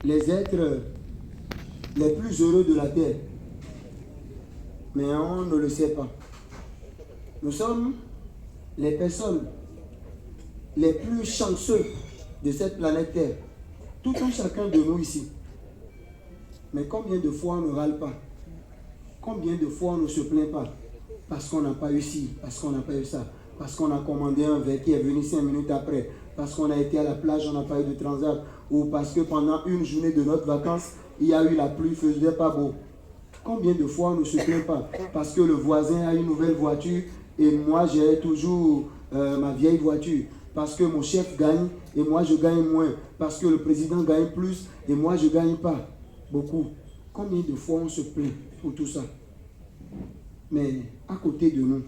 les êtres les plus heureux de la terre. Mais on ne le sait pas. Nous sommes les personnes les plus chanceux de cette planète Terre. Tout un chacun de nous ici. Mais combien de fois on ne râle pas? Combien de fois on ne se plaint pas? Parce qu'on n'a pas eu ci, parce qu'on n'a pas eu ça, parce qu'on a commandé un verre qui est venu 5 minutes après, parce qu'on a été à la plage, on n'a pas eu de transat, ou parce que pendant une journée de notre vacances, il y a eu la pluie, il ne faisait pas beau. Combien de fois on ne se plaint pas? Parce que le voisin a une nouvelle voiture et moi j'ai toujours ma vieille voiture. Parce que mon chef gagne et moi je gagne moins. Parce que le président gagne plus et moi je ne gagne pas beaucoup. Combien de fois on se plaint pour tout ça? Mais à côté de nous,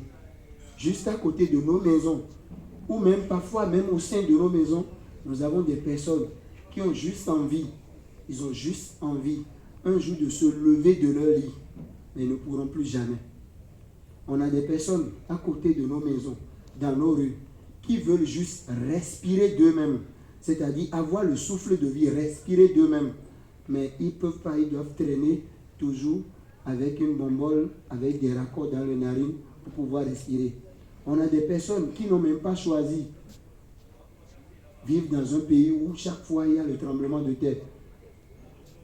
juste à côté de nos maisons, ou même parfois même au sein de nos maisons, nous avons des personnes qui ont juste envie, ils ont juste envie un jour de se lever de leur lit, mais ne pourront plus jamais. On a des personnes à côté de nos maisons, dans nos rues, qui veulent juste respirer d'eux-mêmes, c'est-à-dire avoir le souffle de vie, respirer d'eux-mêmes. Mais ils ne peuvent pas, ils doivent traîner toujours avec une bombole, avec des raccords dans les narines pour pouvoir respirer. On a des personnes qui n'ont même pas choisi vivre dans un pays où chaque fois il y a le tremblement de terre.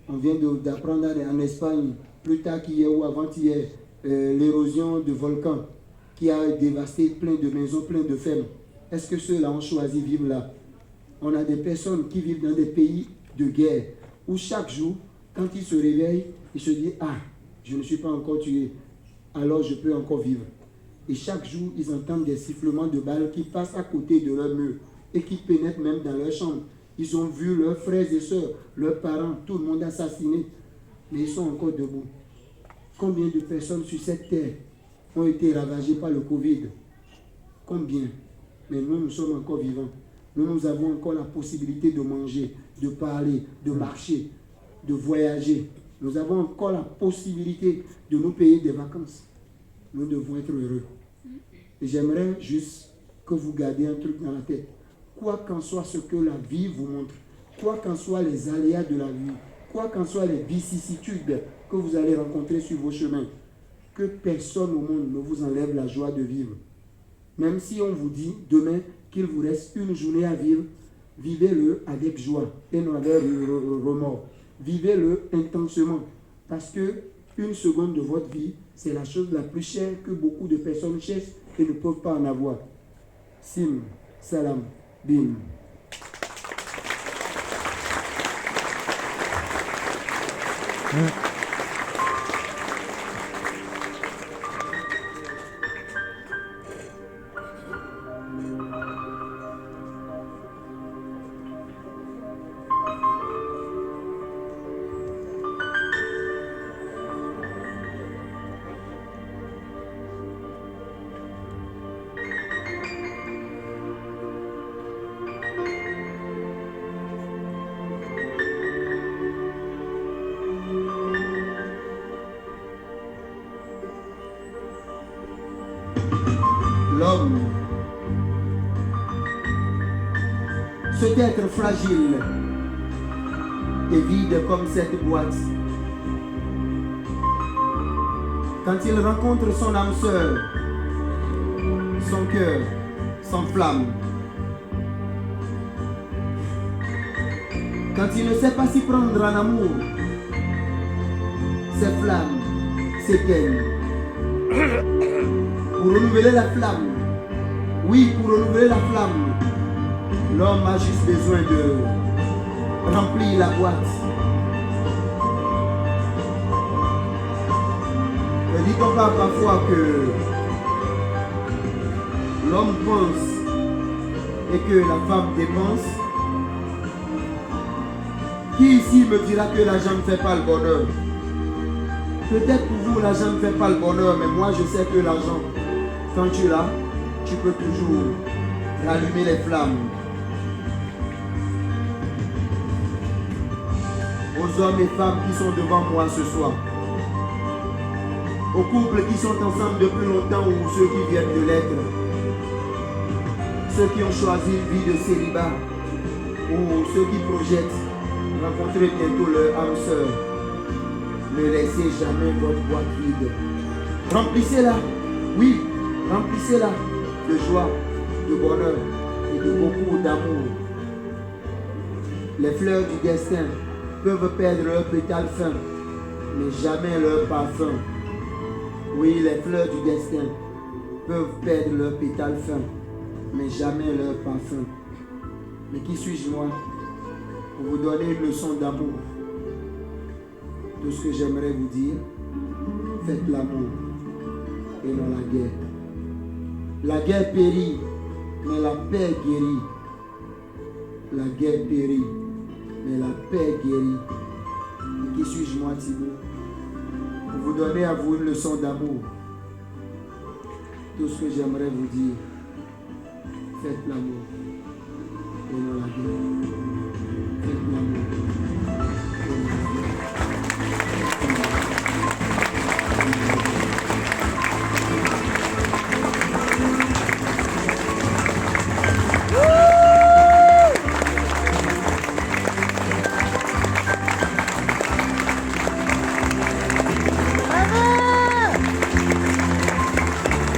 On vient d'apprendre en Espagne, plus tard qu'hier ou avant-hier, l'érosion de volcans qui a dévasté plein de maisons, plein de fermes. Est-ce que ceux-là ont choisi de vivre là? On a des personnes qui vivent dans des pays de guerre où chaque jour, quand ils se réveillent, ils se disent « Ah, je ne suis pas encore tué, alors je peux encore vivre. » Et chaque jour, ils entendent des sifflements de balles qui passent à côté de leur mur et qui pénètrent même dans leur chambre. Ils ont vu leurs frères et sœurs, leurs parents, tout le monde assassiné, mais ils sont encore debout. Combien de personnes sur cette terre ont été ravagées par le Covid? Combien? Mais nous, nous sommes encore vivants. Nous avons encore la possibilité de manger, de parler, de marcher, de voyager. Nous avons encore la possibilité de nous payer des vacances. Nous devons être heureux. Et j'aimerais juste que vous gardiez un truc dans la tête. Quoi qu'en soit ce que la vie vous montre, quoi qu'en soient les aléas de la vie, quoi qu'en soient les vicissitudes que vous allez rencontrer sur vos chemins, que personne au monde ne vous enlève la joie de vivre. Même si on vous dit demain qu'il vous reste une journée à vivre, vivez-le avec joie et non avec remords. Vivez-le intensément. Parce que une seconde de votre vie, c'est la chose la plus chère que beaucoup de personnes cherchent et ne peuvent pas en avoir. Sim, salam, bim. L'homme, cet être fragile et vide comme cette boîte, quand il rencontre son âme sœur, son cœur s'enflamme. Quand il ne sait pas s'y prendre en amour, ses flammes s'éteignent. Pour renouveler la flamme, oui, pour renouveler la flamme, l'homme a juste besoin de remplir la boîte. Ne dit-on pas parfois que l'homme pense et que la femme dépense? Qui ici me dira que l'argent ne fait pas le bonheur? Peut-être pour vous, l'argent ne fait pas le bonheur, mais moi je sais que l'argent, quand tu l'as, tu peux toujours rallumer les flammes. Aux hommes et femmes qui sont devant moi ce soir, aux couples qui sont ensemble depuis longtemps ou ceux qui viennent de l'être, ceux qui ont choisi une vie de célibat ou ceux qui projettent Rencontrez bientôt leur âme sœur. Ne laissez jamais votre boîte vide. Remplissez-la. Oui, remplissez-la de joie, de bonheur et de beaucoup d'amour. Les fleurs du destin peuvent perdre leur pétale fin, mais jamais leur parfum. Oui, les fleurs du destin peuvent perdre leur pétale fin, mais jamais leur parfum. Mais qui suis-je moi pour vous donner une leçon d'amour? Tout ce que j'aimerais vous dire, faites l'amour et non la guerre. La guerre périt, mais la paix guérit. La guerre périt, mais la paix guérit. Et qui suis-je moi, Thibaut, pour vous donner à vous une leçon d'amour? Tout ce que j'aimerais vous dire, faites l'amour et non la guerre.